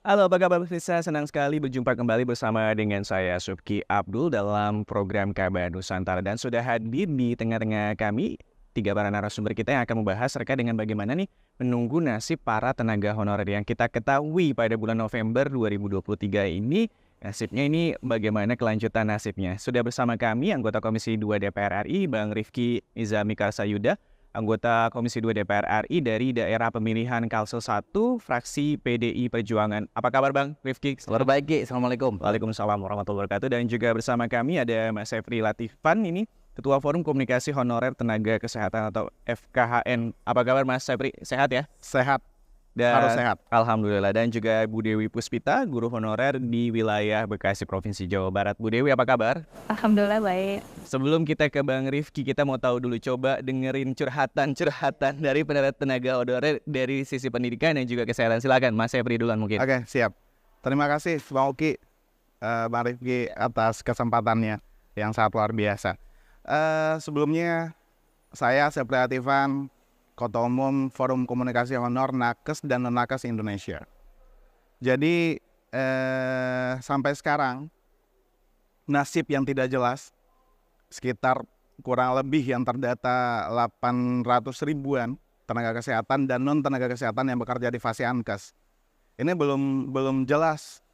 Halo, apa kabar pemirsa? Senang sekali berjumpa kembali bersama dengan saya Subki Abdul dalam program Kabar Nusantara, dan sudah hadir di tengah-tengah kami tiga para narasumber kita yang akan membahas terkait dengan bagaimana nih menunggu nasib para tenaga honorer yang kita ketahui pada bulan November 2023 ini. Nasibnya ini bagaimana kelanjutan nasibnya? Sudah bersama kami anggota Komisi 2 DPR RI Bang Rifki Nizami Karsayuda, anggota Komisi 2 DPR RI dari daerah pemilihan Kalsel 1, fraksi PDI Perjuangan. Apa kabar Bang Rifki? Kabar baik, Ki. Assalamualaikum. Waalaikumsalam warahmatullahi wabarakatuh. Dan juga bersama kami ada Mas Sefri Latifan, ini Ketua Forum Komunikasi Honorer Tenaga Kesehatan atau FKHN. Apa kabar Mas Sefri? Sehat ya? Sehat. Dan Harus sehat. Alhamdulillah. Dan juga Bu Dewi Puspita, guru honorer di wilayah Bekasi, Provinsi Jawa Barat. Bu Dewi, apa kabar? Alhamdulillah baik. Sebelum kita ke Bang Rifki, kita mau tahu dulu, coba dengerin curhatan dari tenaga honorer dari sisi pendidikan dan juga kesehatan. Silakan Mas Sefri duluan mungkin. Oke, siap. Terima kasih Bang Uki, Bang Rifki atas kesempatannya yang sangat luar biasa. Sebelumnya saya Sefri Latifan, Ketua Umum Forum Komunikasi Honor Nakes dan Non-Nakes Indonesia. Jadi sampai sekarang nasib yang tidak jelas, sekitar kurang lebih yang terdata 800 ribuan tenaga kesehatan dan non tenaga kesehatan yang bekerja di Fasiankes. Ini belum jelas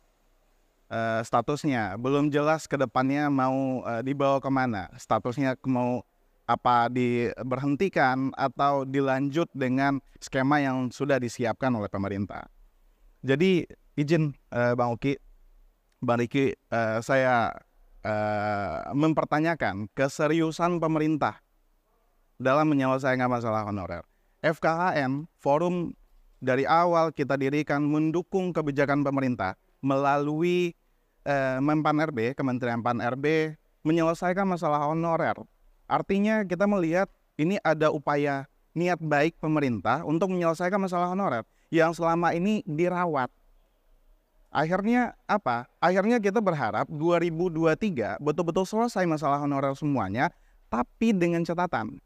statusnya, belum jelas ke depannya mau dibawa kemana, statusnya mau apa diberhentikan atau dilanjut dengan skema yang sudah disiapkan oleh pemerintah. Jadi izin Bang Uki, Bang Riki, saya mempertanyakan keseriusan pemerintah dalam menyelesaikan masalah honorer. FKHN, forum dari awal kita dirikan mendukung kebijakan pemerintah melalui Menpan RB, Kementerian Pan RB, menyelesaikan masalah honorer. Artinya kita melihat ini ada upaya niat baik pemerintah untuk menyelesaikan masalah honorer yang selama ini dirawat. Akhirnya apa? Akhirnya kita berharap 2023 betul-betul selesai masalah honorer semuanya, tapi dengan catatan.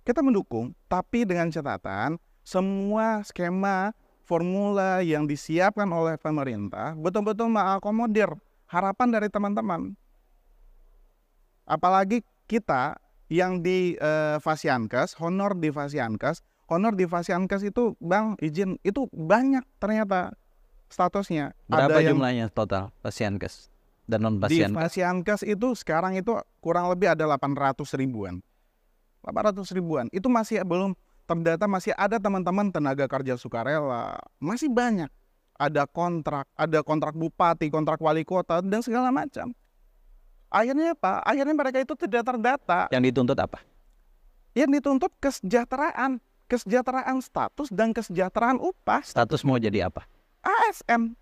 Kita mendukung, tapi dengan catatan semua skema formula yang disiapkan oleh pemerintah betul-betul mengakomodir harapan dari teman-teman. Apalagi kita yang di Fasiankes, honor di Fasiankes itu Bang izin itu banyak ternyata statusnya. Berapa ada jumlahnya total Fasiankes dan non di Fasiankes? Fasiankes itu sekarang itu kurang lebih ada 800 ribuan. 800 ribuan. Itu masih belum terdata, masih ada teman-teman tenaga kerja sukarela. Masih banyak. Ada kontrak bupati, kontrak wali kota dan segala macam. Akhirnya apa? Akhirnya mereka itu tidak terdata. Yang dituntut apa? Yang dituntut kesejahteraan status dan kesejahteraan upah. Status mau jadi apa? ASN.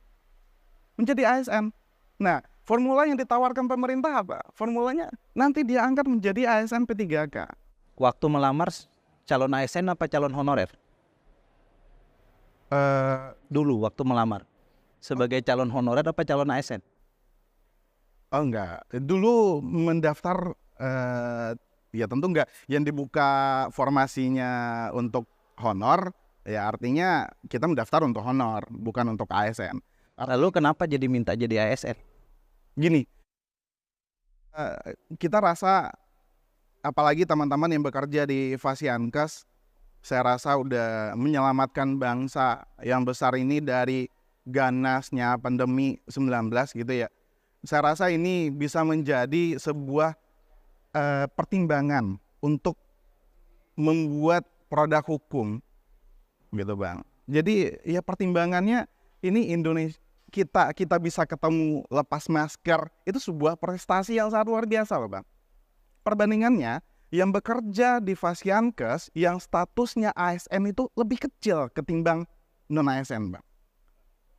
Menjadi ASN. Nah, formula yang ditawarkan pemerintah apa? Formulanya nanti dia angkat menjadi ASN P3K. Waktu melamar calon ASN apa calon honorer? Dulu waktu melamar. Sebagai calon honorer apa calon ASN? Oh enggak, dulu mendaftar ya tentu enggak. Yang dibuka formasinya untuk honor, ya artinya kita mendaftar untuk honor, bukan untuk ASN. Lalu kenapa jadi minta jadi ASN? Gini, kita rasa apalagi teman-teman yang bekerja di Fasiankes, saya rasa udah menyelamatkan bangsa yang besar ini dari ganasnya pandemi 19 gitu ya. Saya rasa ini bisa menjadi sebuah pertimbangan untuk membuat produk hukum, gitu Bang. Jadi ya pertimbangannya ini Indonesia, kita bisa ketemu lepas masker, itu sebuah prestasi yang sangat luar biasa loh Bang. Perbandingannya yang bekerja di Fasiankes yang statusnya ASN itu lebih kecil ketimbang non ASN Bang.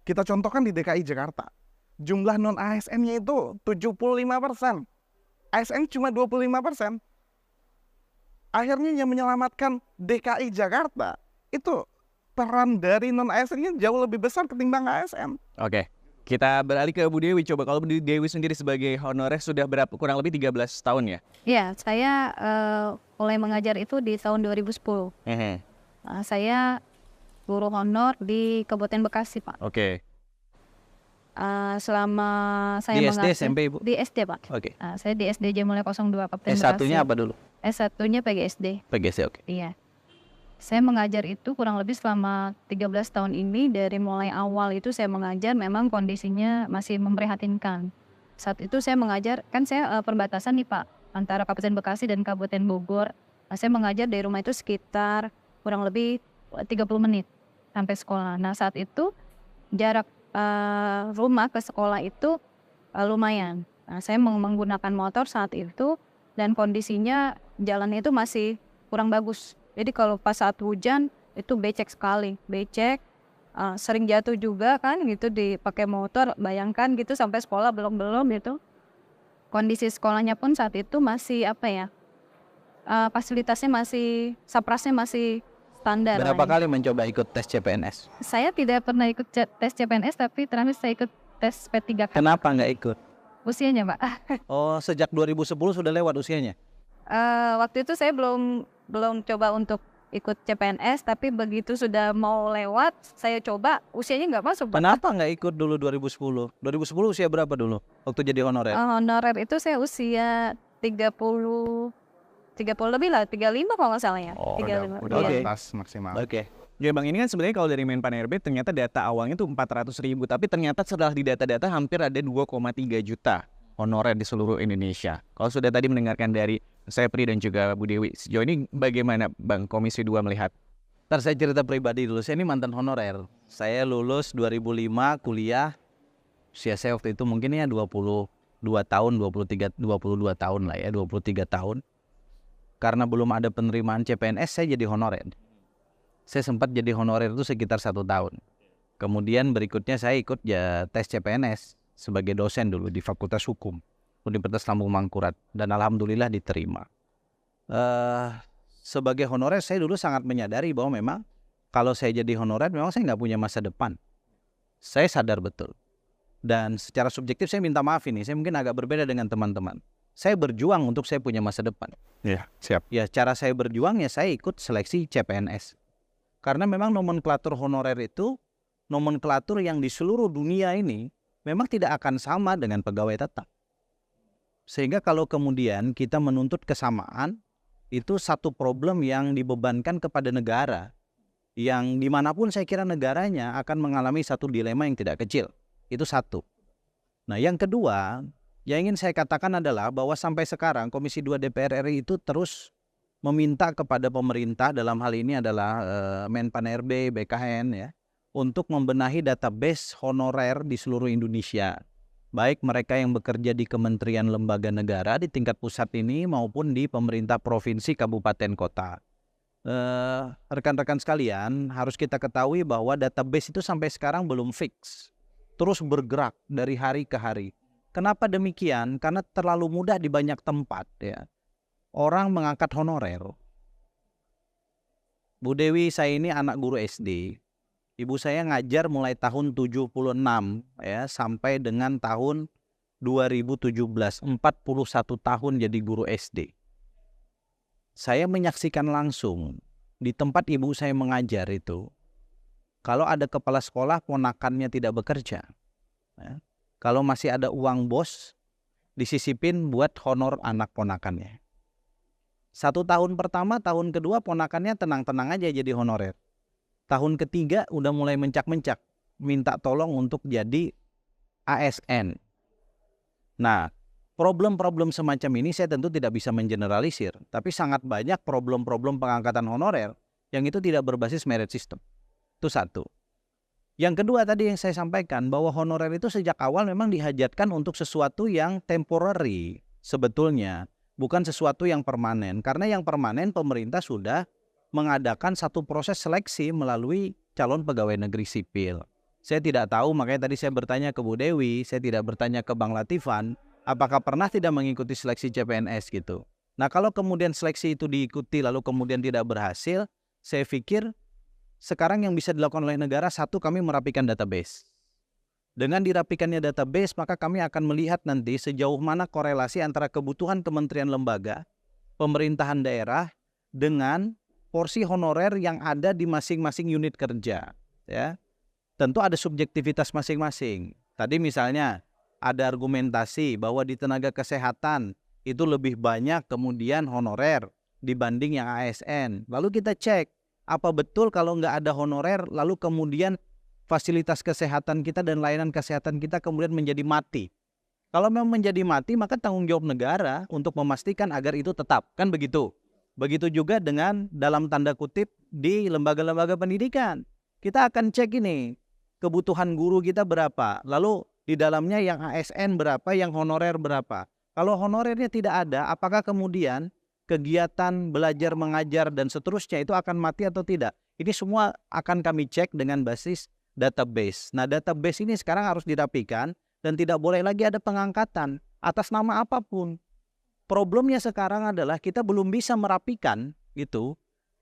Kita contohkan di DKI Jakarta. Jumlah non-ASN-nya itu 75%. ASN cuma 25%. Akhirnya yang menyelamatkan DKI Jakarta itu peran dari non ASN-nya jauh lebih besar ketimbang ASN. Oke. Kita beralih ke Bu Dewi. Coba kalau Bu Dewi sendiri sebagai honorer sudah berapa? Kurang lebih 13 tahun ya? Iya, saya mulai mengajar itu di tahun 2010. Saya guru honor di Kabupaten Bekasi, Pak. Oke. Selama saya Di SD, mengajar SMP, Ibu? di SD, Pak. Oke. Saya di SDJ Mulai 02 Kabupaten Bekasi. S1-nya apa dulu? S1-nya PGSD. PGC, oke. Iya. Saya mengajar itu kurang lebih selama 13 tahun ini. Dari mulai awal itu saya mengajar memang kondisinya masih memprihatinkan. Saat itu saya mengajar, kan saya perbatasan nih Pak, antara Kabupaten Bekasi dan Kabupaten Bogor. Saya mengajar dari rumah itu sekitar kurang lebih 30 menit sampai sekolah. Nah saat itu jarak rumah ke sekolah itu lumayan. Nah, saya menggunakan motor saat itu dan kondisinya jalannya itu masih kurang bagus. Jadi kalau pas saat hujan itu becek sekali, becek, sering jatuh juga kan gitu dipakai motor. Bayangkan gitu sampai sekolah belum gitu. Kondisi sekolahnya pun saat itu masih fasilitasnya masih, saprasnya masih standar. Berapa kali mencoba ikut tes CPNS? Saya tidak pernah ikut tes CPNS, tapi terakhir saya ikut tes P3K. Kenapa nggak ikut? Usianya Pak. Oh, sejak 2010 sudah lewat usianya? Waktu itu saya belum coba untuk ikut CPNS, tapi begitu sudah mau lewat, saya coba, usianya nggak masuk. Kenapa nggak ikut dulu 2010? 2010 usia berapa dulu waktu jadi honorer? Honorer itu saya usia 30 lebih lah, 35 kalau nggak salah ya. Oh, 35. Udah Oke. batas maksimal. Oke. Ya Bang, ini kan sebenarnya kalau dari Menpan RB ternyata data awalnya tuh 400.000, tapi ternyata setelah didata-data hampir ada 2,3 juta honorer di seluruh Indonesia. Kalau sudah tadi mendengarkan dari Sepri dan juga Bu Dewi, sejauh ini bagaimana Bang Komisi 2 melihat? Ntar saya cerita pribadi dulu, saya ini mantan honorer. Saya lulus 2005 kuliah, usia saya waktu itu mungkin ya 22 tahun, 22 tahun lah ya, 23 tahun. Karena belum ada penerimaan CPNS, saya jadi honorer. Saya sempat jadi honorer itu sekitar 1 tahun. Kemudian berikutnya saya ikut tes CPNS sebagai dosen dulu di Fakultas Hukum Universitas Lambung Mangkurat, dan alhamdulillah diterima. Sebagai honorer saya dulu sangat menyadari bahwa memang kalau saya jadi honorer memang saya nggak punya masa depan. Saya sadar betul. Dan secara subjektif saya minta maaf ini, saya mungkin agak berbeda dengan teman-teman. Saya berjuang untuk saya punya masa depan. Iya, siap. Ya, cara saya berjuang ya saya ikut seleksi CPNS. Karena memang nomenklatur honorer itu nomenklatur yang di seluruh dunia ini memang tidak akan sama dengan pegawai tetap. Sehingga kalau kemudian kita menuntut kesamaan, itu satu problem yang dibebankan kepada negara, yang dimanapun saya kira negaranya akan mengalami satu dilema yang tidak kecil. Itu satu. Nah yang kedua, yang ingin saya katakan adalah bahwa sampai sekarang Komisi 2 DPR RI itu terus meminta kepada pemerintah, dalam hal ini adalah Menpan RB, BKN ya, untuk membenahi database honorer di seluruh Indonesia. Baik mereka yang bekerja di kementerian lembaga negara di tingkat pusat ini maupun di pemerintah provinsi, kabupaten, kota. Rekan-rekan sekalian, harus kita ketahui bahwa database itu sampai sekarang belum fix. Terus bergerak dari hari ke hari. Kenapa demikian? Karena terlalu mudah di banyak tempat ya. Orang mengangkat honorer. Bu Dewi, saya ini anak guru SD. Ibu saya ngajar mulai tahun 76 ya sampai dengan tahun 2017, 41 tahun jadi guru SD. Saya menyaksikan langsung di tempat ibu saya mengajar itu, kalau ada kepala sekolah ponakannya tidak bekerja, ya, kalau masih ada uang bos disisipin buat honor anak ponakannya. 1 tahun pertama, tahun kedua ponakannya tenang-tenang aja jadi honorer. Tahun ketiga udah mulai mencak-mencak, minta tolong untuk jadi ASN. Nah, problem-problem semacam ini saya tentu tidak bisa mengeneralisir, tapi sangat banyak problem-problem pengangkatan honorer yang itu tidak berbasis merit system. Itu satu. Yang kedua tadi yang saya sampaikan, bahwa honorer itu sejak awal memang dihajatkan untuk sesuatu yang temporary sebetulnya, bukan sesuatu yang permanen. Karena yang permanen pemerintah sudah mengadakan satu proses seleksi melalui calon pegawai negeri sipil. Saya tidak tahu, makanya tadi saya bertanya ke Bu Dewi, saya tidak bertanya ke Bang Latifan, apakah pernah tidak mengikuti seleksi CPNS gitu. Nah kalau kemudian seleksi itu diikuti lalu kemudian tidak berhasil, saya pikir sekarang yang bisa dilakukan oleh negara, satu, kami merapikan database. Dengan dirapikannya database, maka kami akan melihat nanti sejauh mana korelasi antara kebutuhan kementerian lembaga, pemerintahan daerah, dengan porsi honorer yang ada di masing-masing unit kerja. Ya, tentu ada subjektivitas masing-masing. Tadi misalnya ada argumentasi bahwa di tenaga kesehatan itu lebih banyak kemudian honorer dibanding yang ASN. Lalu kita cek, apa betul kalau nggak ada honorer, lalu kemudian fasilitas kesehatan kita dan layanan kesehatan kita kemudian menjadi mati. Kalau memang menjadi mati, maka tanggung jawab negara untuk memastikan agar itu tetap. Kan begitu. Begitu juga dengan dalam tanda kutip di lembaga-lembaga pendidikan. Kita akan cek ini, kebutuhan guru kita berapa. Lalu di dalamnya yang ASN berapa, yang honorer berapa. Kalau honorernya tidak ada, apakah kemudian kegiatan belajar mengajar dan seterusnya itu akan mati atau tidak? Ini semua akan kami cek dengan basis database. Nah, database ini sekarang harus dirapikan dan tidak boleh lagi ada pengangkatan atas nama apapun. Problemnya sekarang adalah kita belum bisa merapikan gitu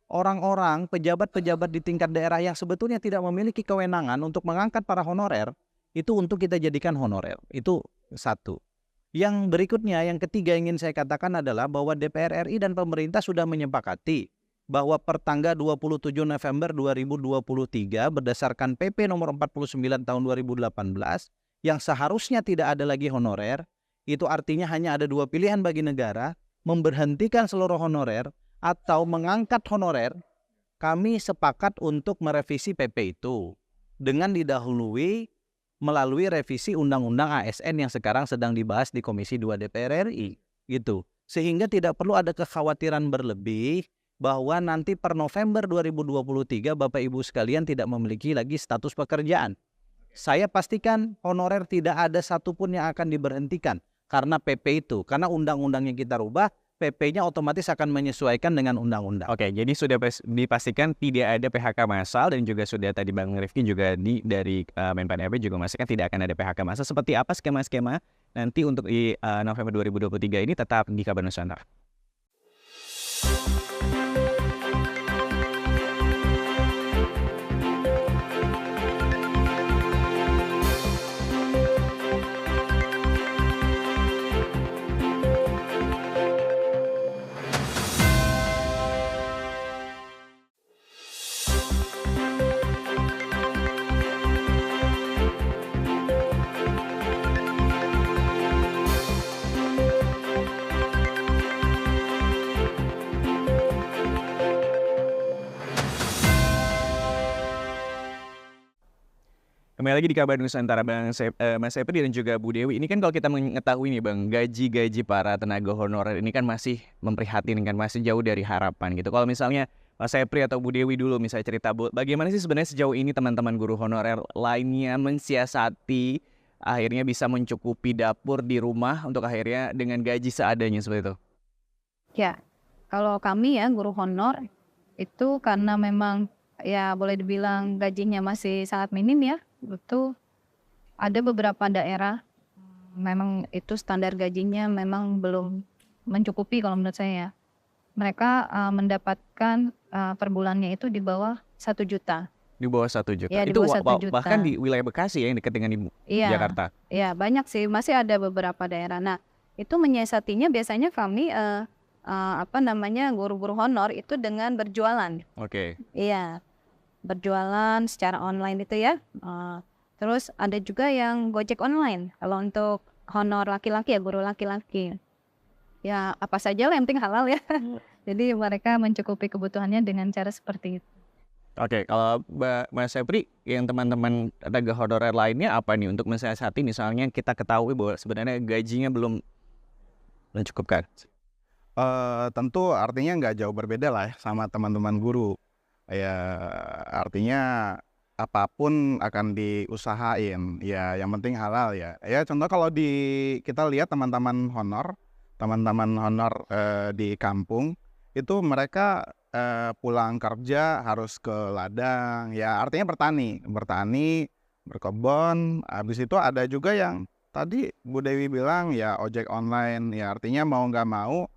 orang-orang, pejabat-pejabat di tingkat daerah yang sebetulnya tidak memiliki kewenangan untuk mengangkat para honorer, itu untuk kita jadikan honorer. Itu satu. Yang berikutnya, yang ketiga ingin saya katakan adalah bahwa DPR RI dan pemerintah sudah menyepakati bahwa per tanggal 27 November 2023 berdasarkan PP nomor 49 tahun 2018 yang seharusnya tidak ada lagi honorer, itu artinya hanya ada dua pilihan bagi negara, memberhentikan seluruh honorer atau mengangkat honorer. Kami sepakat untuk merevisi PP itu dengan didahului melalui revisi Undang-Undang ASN yang sekarang sedang dibahas di Komisi 2 DPR RI gitu. Sehingga tidak perlu ada kekhawatiran berlebih bahwa nanti per November 2023 Bapak Ibu sekalian tidak memiliki lagi status pekerjaan. Saya pastikan honorer tidak ada satupun yang akan diberhentikan karena PP itu. Karena undang-undang yang kita rubah, PP-nya otomatis akan menyesuaikan dengan undang-undang. Oke, jadi sudah dipastikan tidak ada PHK massal dan juga sudah tadi Bang Rifki juga dari Menpan RB juga memastikan tidak akan ada PHK massal. Seperti apa skema-skema nanti untuk di November 2023 ini tetap di Kabar Nusantara. Kembali lagi di Kabar Nusantara, Mas Sepri dan juga Bu Dewi. Ini kan kalau kita mengetahui nih Bang, gaji-gaji para tenaga honorer ini kan masih memprihatinkan, masih jauh dari harapan gitu. Kalau misalnya Mas Sepri atau Bu Dewi dulu misalnya cerita, bagaimana sih sebenarnya sejauh ini teman-teman guru honorer lainnya mensiasati akhirnya bisa mencukupi dapur di rumah untuk akhirnya dengan gaji seadanya seperti itu? Ya, kalau kami ya guru honor itu karena memang ya boleh dibilang gajinya masih sangat minim ya. Itu ada beberapa daerah memang itu standar gajinya memang belum mencukupi kalau menurut saya. Mereka mendapatkan per bulannya itu di bawah 1 juta. Di bawah 1 juta. Ya, di Itu bawah 1 juta. bahkan di wilayah Bekasi ya yang dekat dengan Jakarta. Iya, banyak sih, masih ada beberapa daerah. Nah, itu menyiasatinya biasanya kami guru-guru honor itu dengan berjualan. Oke. Iya. Berjualan secara online itu ya. Terus ada juga yang Gojek online. Kalau untuk honor laki-laki ya guru laki-laki. Ya apa saja lah yang penting halal ya. Jadi mereka mencukupi kebutuhannya dengan cara seperti itu. Oke, kalau Mas Sepri, yang teman-teman tenaga honorer lainnya apa nih untuk mensiasati misalnya kita ketahui bahwa sebenarnya gajinya belum mencukupkan? Tentu artinya nggak jauh berbeda lah ya sama teman-teman guru. Ya artinya apapun akan diusahain ya, yang penting halal ya. Ya contoh kalau kita lihat teman-teman honor di kampung itu mereka pulang kerja harus ke ladang ya, artinya bertani, berkebun. Habis itu ada juga yang tadi Bu Dewi bilang ya ojek online ya, artinya mau nggak mau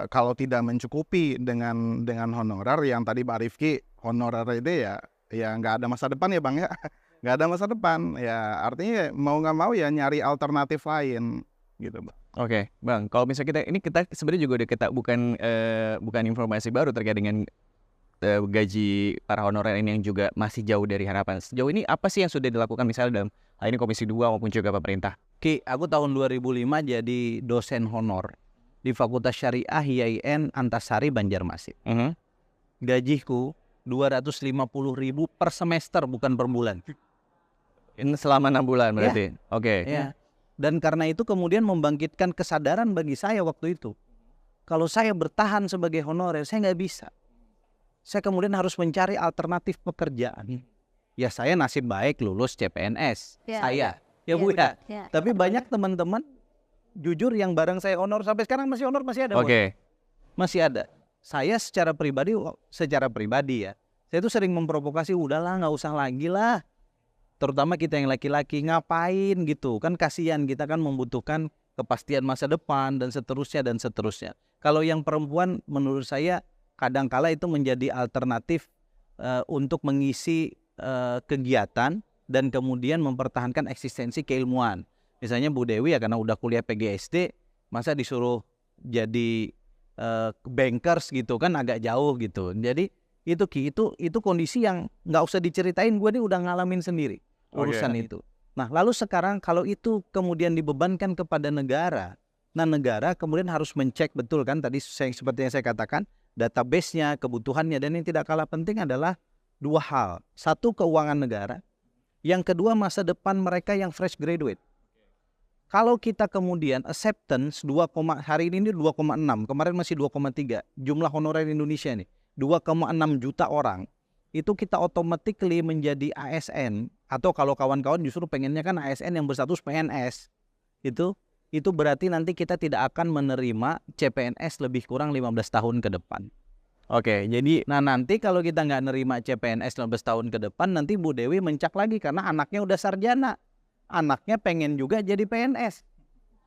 kalau tidak mencukupi dengan honorer yang tadi Pak Rifki honorer itu ya nggak ada masa depan ya Bang ya. Nggak ada masa depan. Ya artinya mau nggak mau ya nyari alternatif lain gitu Bang. Oke, Bang. Kalau misalnya kita sebenarnya juga udah bukan informasi baru terkait dengan gaji para honorer ini yang juga masih jauh dari harapan. Sejauh ini apa sih yang sudah dilakukan misalnya dalam hal ini Komisi 2 maupun juga pemerintah? Ki, aku tahun 2005 jadi dosen honor di Fakultas Syariah IAIN Antasari Banjarmasin. Gajiku 250.000 per semester, bukan per bulan. Ini selama 6 bulan berarti. Oke. Ya. Dan karena itu kemudian membangkitkan kesadaran bagi saya waktu itu. Kalau saya bertahan sebagai honorer, saya nggak bisa. Saya kemudian harus mencari alternatif pekerjaan. Ya saya nasib baik lulus CPNS. Ya. Ya Bu ya. Ya. Tapi banyak teman-teman jujur yang bareng saya honor sampai sekarang masih honor, masih ada. Oke. Masih ada. Saya secara pribadi ya, saya tuh sering memprovokasi, udahlah nggak usah lagi lah. Terutama kita yang laki-laki, ngapain gitu. Kan kasihan, kita kan membutuhkan kepastian masa depan dan seterusnya. Kalau yang perempuan menurut saya kadangkala itu menjadi alternatif untuk mengisi kegiatan dan kemudian mempertahankan eksistensi keilmuan. Misalnya Bu Dewi ya karena udah kuliah PGSD, masa disuruh jadi bankers gitu kan agak jauh gitu. Jadi itu kondisi yang nggak usah diceritain, gue nih udah ngalamin sendiri urusan itu. Nah lalu sekarang kalau itu kemudian dibebankan kepada negara, nah negara kemudian harus mencek betul kan tadi seperti yang saya katakan, database-nya, kebutuhannya, dan yang tidak kalah penting adalah dua hal. Satu, keuangan negara. Yang kedua, masa depan mereka yang fresh graduate. Kalau kita kemudian acceptance hari ini 2,6, kemarin masih 2,3 jumlah honorer Indonesia nih, 2,6 juta orang, itu kita automatically menjadi ASN, atau kalau kawan-kawan justru pengennya kan ASN yang berstatus PNS, itu berarti nanti kita tidak akan menerima CPNS lebih kurang 15 tahun ke depan. Oke, jadi nanti kalau kita nggak nerima CPNS 15 tahun ke depan, nanti Bu Dewi mencak lagi karena anaknya udah sarjana. Anaknya pengen juga jadi PNS.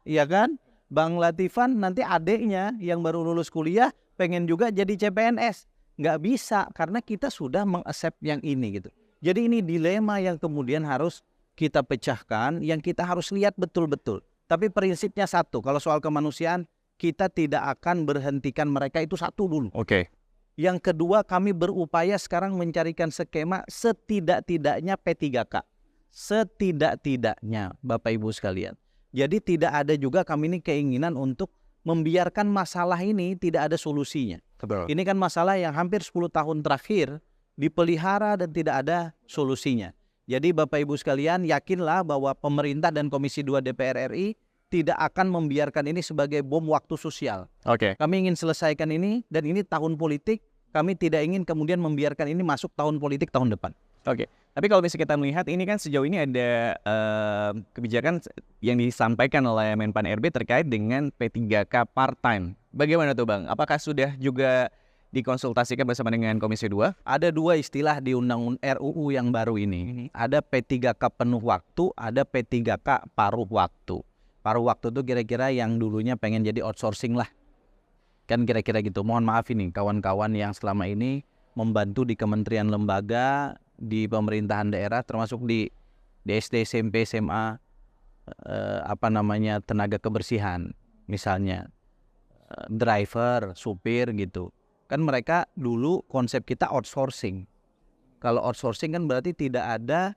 Iya kan? Bang Latifan nanti adeknya yang baru lulus kuliah pengen juga jadi CPNS. Nggak bisa karena kita sudah meng-accept yang ini gitu. Jadi ini dilema yang kemudian harus kita pecahkan, yang kita harus lihat betul-betul. Tapi prinsipnya satu, kalau soal kemanusiaan kita tidak akan berhentikan mereka, itu satu dulu. Oke. Yang kedua, kami berupaya sekarang mencarikan skema setidak-tidaknya P3K. Setidak-tidaknya Bapak Ibu sekalian. Jadi tidak ada juga kami ini keinginan untuk membiarkan masalah ini tidak ada solusinya. Betul. Ini kan masalah yang hampir 10 tahun terakhir dipelihara dan tidak ada solusinya. Jadi Bapak Ibu sekalian yakinlah bahwa pemerintah dan Komisi 2 DPR RI tidak akan membiarkan ini sebagai bom waktu sosial. Oke. Kami ingin selesaikan ini dan ini tahun politik. Kami tidak ingin kemudian membiarkan ini masuk tahun politik tahun depan. Oke. Tapi kalau misalnya kita melihat ini kan sejauh ini ada kebijakan yang disampaikan oleh Menpan RB terkait dengan P3K part-time. Bagaimana tuh Bang? Apakah sudah juga dikonsultasikan bersama dengan Komisi 2? Ada dua istilah di Undang-Undang RUU yang baru ini. Ada P3K penuh waktu, ada P3K paruh waktu. Paruh waktu itu kira-kira yang dulunya pengen jadi outsourcing lah. Kan kira-kira gitu. Mohon maaf ini kawan-kawan yang selama ini membantu di kementerian lembaga, di pemerintahan daerah, termasuk di SD, SMP, SMA, tenaga kebersihan, misalnya driver, supir gitu. Kan mereka dulu konsep kita outsourcing. Kalau outsourcing kan berarti tidak ada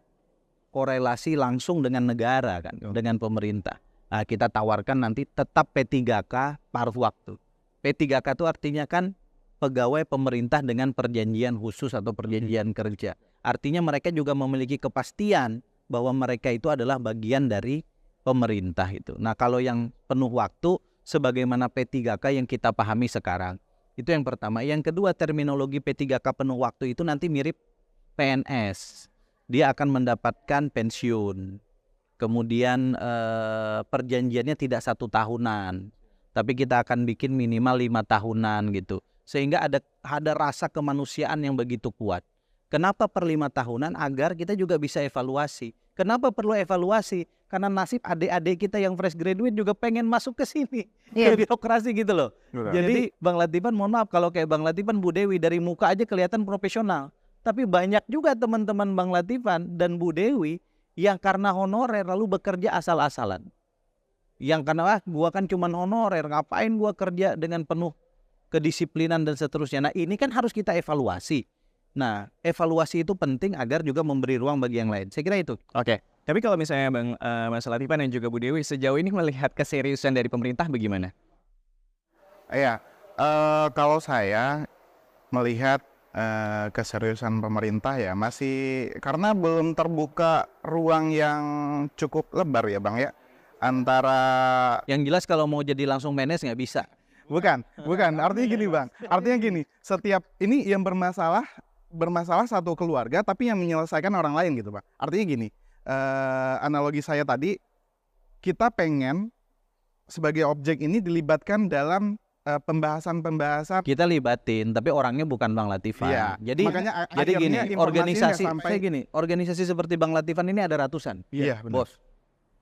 korelasi langsung dengan negara kan, dengan pemerintah. Nah, kita tawarkan nanti tetap P3K paruh waktu. P3K itu artinya kan pegawai pemerintah dengan perjanjian khusus atau perjanjian kerja. Artinya mereka juga memiliki kepastian bahwa mereka itu adalah bagian dari pemerintah itu. Nah kalau yang penuh waktu sebagaimana P3K yang kita pahami sekarang. Itu yang pertama. Yang kedua, terminologi P3K penuh waktu itu nanti mirip PNS. Dia akan mendapatkan pensiun. Kemudian perjanjiannya tidak 1 tahunan. Tapi kita akan bikin minimal 5 tahunan gitu. Sehingga ada rasa kemanusiaan yang begitu kuat. Kenapa per 5 tahunan? Agar kita juga bisa evaluasi. Kenapa perlu evaluasi? Karena nasib adik-adik kita yang fresh graduate juga pengen masuk ke sini. Ke birokrasi gitu loh. Jadi Bang Latifan mohon maaf kalau kayak Bang Latifan, Bu Dewi dari muka aja kelihatan profesional. Tapi banyak juga teman-teman Bang Latifan dan Bu Dewi yang karena honorer lalu bekerja asal-asalan. Yang karena gua kan cuman honorer, ngapain gua kerja dengan penuh kedisiplinan dan seterusnya. Nah, ini kan harus kita evaluasi. Nah, evaluasi itu penting agar juga memberi ruang bagi yang lain. Saya kira itu. Oke. Tapi kalau misalnya Mas Latifan dan juga Bu Dewi sejauh ini melihat keseriusan dari pemerintah bagaimana? Iya, kalau saya melihat keseriusan pemerintah ya masih karena belum terbuka ruang yang cukup lebar ya Bang ya antara Yang jelas kalau mau jadi langsung PNS nggak bisa. bukan artinya gini Bang, artinya gini, setiap ini yang bermasalah satu keluarga tapi yang menyelesaikan orang lain gitu Pak. Artinya gini, analogi saya tadi, kita pengen sebagai objek ini dilibatkan dalam pembahasan Kita libatin, tapi orangnya bukan Bang Latifan. Iya, Jadi makanya gini, akhirnya informasinya nggak sampai- organisasi seperti Bang Latifan ini ada ratusan. Iya, benar. Bos.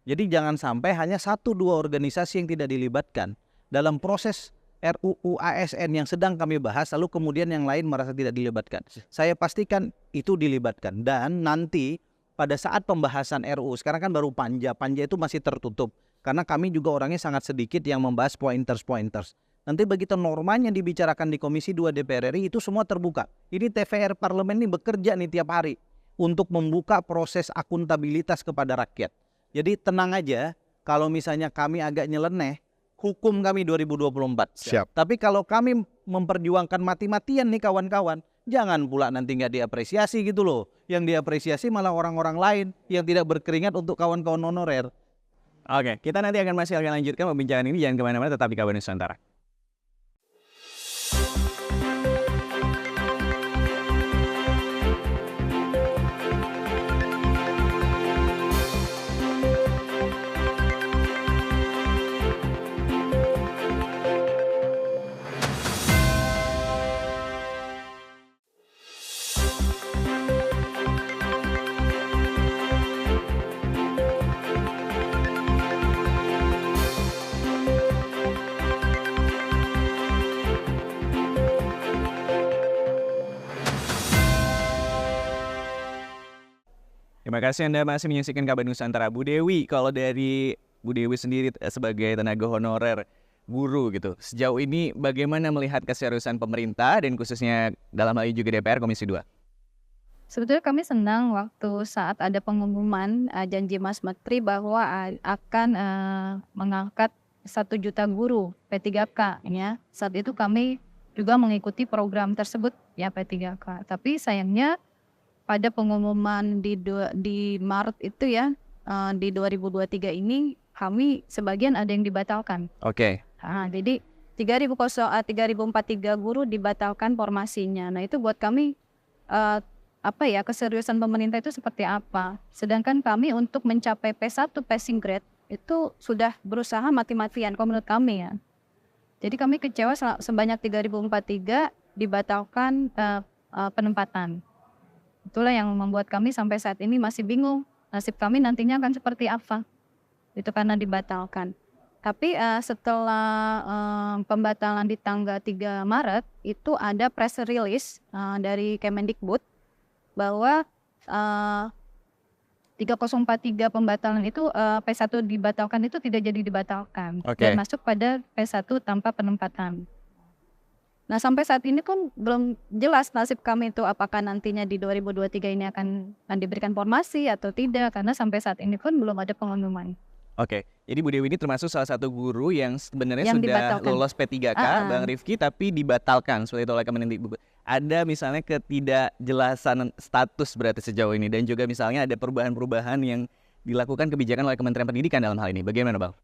Jadi jangan sampai hanya 1-2 organisasi yang tidak dilibatkan dalam proses RUU ASN yang sedang kami bahas, lalu kemudian yang lain merasa tidak dilibatkan. Saya pastikan itu dilibatkan, dan nanti pada saat pembahasan RUU, sekarang kan baru panja itu masih tertutup karena kami juga orangnya sangat sedikit yang membahas pointers. Nanti begitu normanya dibicarakan di Komisi 2 DPR RI itu semua terbuka. Ini TVR Parlemen ini bekerja nih tiap hari untuk membuka proses akuntabilitas kepada rakyat. Jadi tenang aja, kalau misalnya kami agak nyeleneh, hukum kami 2024. Siap. Tapi kalau kami memperjuangkan mati-matian nih kawan-kawan, jangan pula nanti nggak diapresiasi gitu loh. Yang diapresiasi malah orang-orang lain yang tidak berkeringat untuk kawan-kawan honorer. Oke, kita nanti masih akan lanjutkan pembincangan ini. Jangan kemana-mana, tetap di Kabar Nusantara. Terima kasih Anda masih menyaksikan Kabar Nusantara. Bu Dewi, kalau dari Bu Dewi sendiri sebagai tenaga honorer guru gitu, sejauh ini bagaimana melihat keseriusan pemerintah dan khususnya dalam hal ini juga DPR Komisi 2? Sebetulnya kami senang waktu saat ada pengumuman janji Mas Menteri bahwa akan mengangkat 1 juta guru P3K ya. Saat itu kami juga mengikuti program tersebut ya P3K. Tapi sayangnya pada pengumuman di Maret itu ya, di 2023 ini kami sebagian ada yang dibatalkan. Oke. Jadi 3.043 guru dibatalkan formasinya. Nah itu buat kami keseriusan pemerintah itu seperti apa. Sedangkan kami untuk mencapai P1 passing grade itu sudah berusaha mati-matian kalau menurut kami ya. Jadi kami kecewa sebanyak 3.043 dibatalkan penempatan. Itulah yang membuat kami sampai saat ini masih bingung nasib kami nantinya akan seperti apa. Itu karena dibatalkan. Tapi setelah pembatalan di tanggal 3 Maret itu ada press release dari Kemendikbud bahwa 3043 pembatalan itu P1 dibatalkan itu tidak jadi dibatalkan. Oke. Dan masuk pada P1 tanpa penempatan. Nah sampai saat ini pun belum jelas nasib kami itu apakah nantinya di 2023 ini akan diberikan formasi atau tidak, karena sampai saat ini pun belum ada pengumuman. Oke, jadi Bu Dewi ini termasuk salah satu guru yang sebenarnya Yang sudah dibatalkan. lolos P3K, Bang Rifki, tapi dibatalkan seperti itu oleh Kemendikbud. Ada misalnya ketidakjelasan status berarti sejauh ini, dan juga misalnya ada perubahan-perubahan yang dilakukan kebijakan oleh Kementerian Pendidikan dalam hal ini. Bagaimana Bang?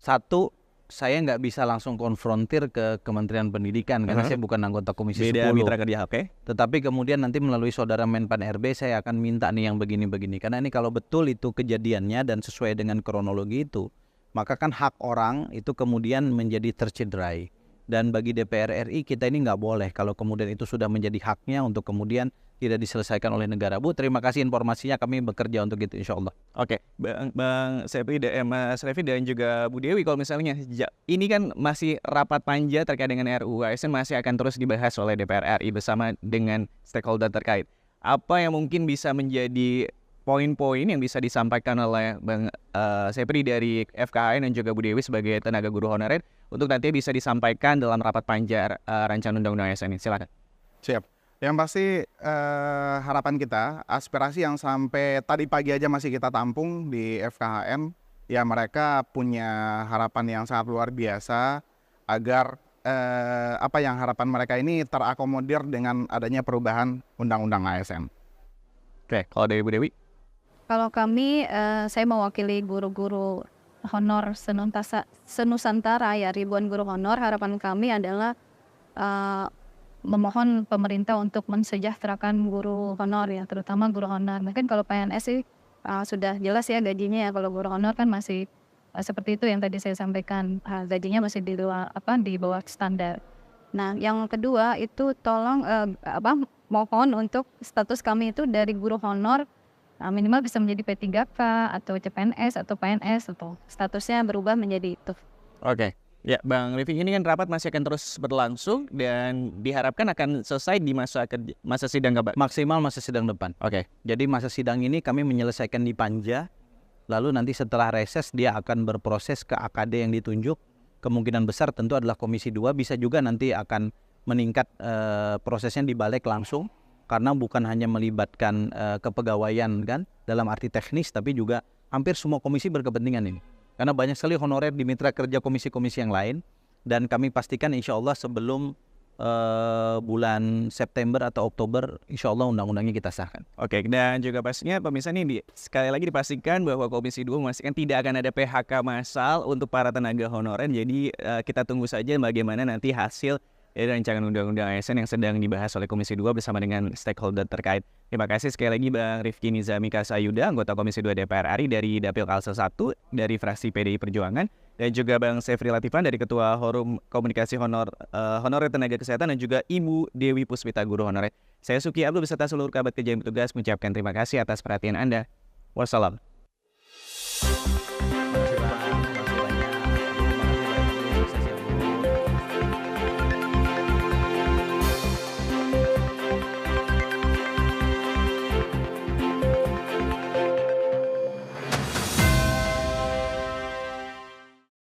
Satu, saya nggak bisa langsung konfrontir ke Kementerian Pendidikan karena saya bukan anggota Komisi 10. Beda mitra kerja, oke? Tetapi kemudian nanti melalui saudara Menpan RB saya akan minta nih yang begini-begini. Karena ini kalau betul itu kejadiannya dan sesuai dengan kronologi itu, maka kan hak orang itu kemudian menjadi tercederai. Dan bagi DPR RI kita ini nggak boleh kalau kemudian itu sudah menjadi haknya untuk kemudian tidak diselesaikan oleh negara. Bu, terima kasih informasinya, kami bekerja untuk itu insya Allah. Oke, Bang Sepri, Mas Revi dan juga Bu Dewi, kalau misalnya ini kan masih rapat panja terkait dengan RUU ASN masih akan terus dibahas oleh DPR RI bersama dengan stakeholder terkait. Apa yang mungkin bisa menjadi poin-poin yang bisa disampaikan oleh Bang Sepri dari FKHN dan juga Bu Dewi sebagai tenaga guru honorer untuk nanti bisa disampaikan dalam rapat panja rancangan undang-undang ASN ini? Silakan. Siap. Yang pasti harapan kita, aspirasi yang sampai tadi pagi aja masih kita tampung di FKHN, ya mereka punya harapan yang sangat luar biasa agar apa yang harapan mereka ini terakomodir dengan adanya perubahan undang-undang ASN. Oke, kalau dari Bu Dewi? Kalau kami, saya mewakili guru-guru honor senusantara ya, ribuan guru honor. Harapan kami adalah memohon pemerintah untuk mensejahterakan guru honor ya, terutama guru honor. Mungkin kalau PNS sih sudah jelas ya gajinya ya, kalau guru honor kan masih seperti itu yang tadi saya sampaikan, gajinya masih di bawah standar. Nah, yang kedua itu tolong mohon untuk status kami itu dari guru honor minimal bisa menjadi P3K atau CPNS atau PNS atau statusnya berubah menjadi itu. Oke. Ya, Bang Rifki, ini kan rapat masih akan terus berlangsung dan diharapkan akan selesai di masa sidang kapan? Maksimal masa sidang depan. Oke. Jadi masa sidang ini kami menyelesaikan di panja, lalu nanti setelah reses dia akan berproses ke AKD yang ditunjuk. Kemungkinan besar tentu adalah Komisi 2, bisa juga nanti akan meningkat prosesnya di balik langsung. Karena bukan hanya melibatkan kepegawaian kan dalam arti teknis, tapi juga hampir semua komisi berkepentingan ini. Karena banyak sekali honorer di mitra kerja komisi-komisi yang lain, dan kami pastikan insya Allah sebelum bulan September atau Oktober insya Allah undang-undangnya kita sahkan. Oke, dan juga pastinya pemirsa ini sekali lagi dipastikan bahwa Komisi 2 memastikan tidak akan ada PHK massal untuk para tenaga honorer. Jadi kita tunggu saja bagaimana nanti hasil dari rancangan undang-undang ASN yang sedang dibahas oleh Komisi 2 bersama dengan stakeholder terkait. Terima kasih sekali lagi Bang Rifki Nizami Kasayuda, anggota Komisi 2 DPR RI dari Dapil Kalsel 1 dari fraksi PDI Perjuangan, dan juga Bang Sefri Latifan dari Ketua Forum Komunikasi Honorer Tenaga Kesehatan, dan juga Ibu Dewi Puspita, Guru Honorer. Saya Suki Abdul beserta seluruh kerabat kerja yang bertugas mengucapkan terima kasih atas perhatian Anda. Wassalam.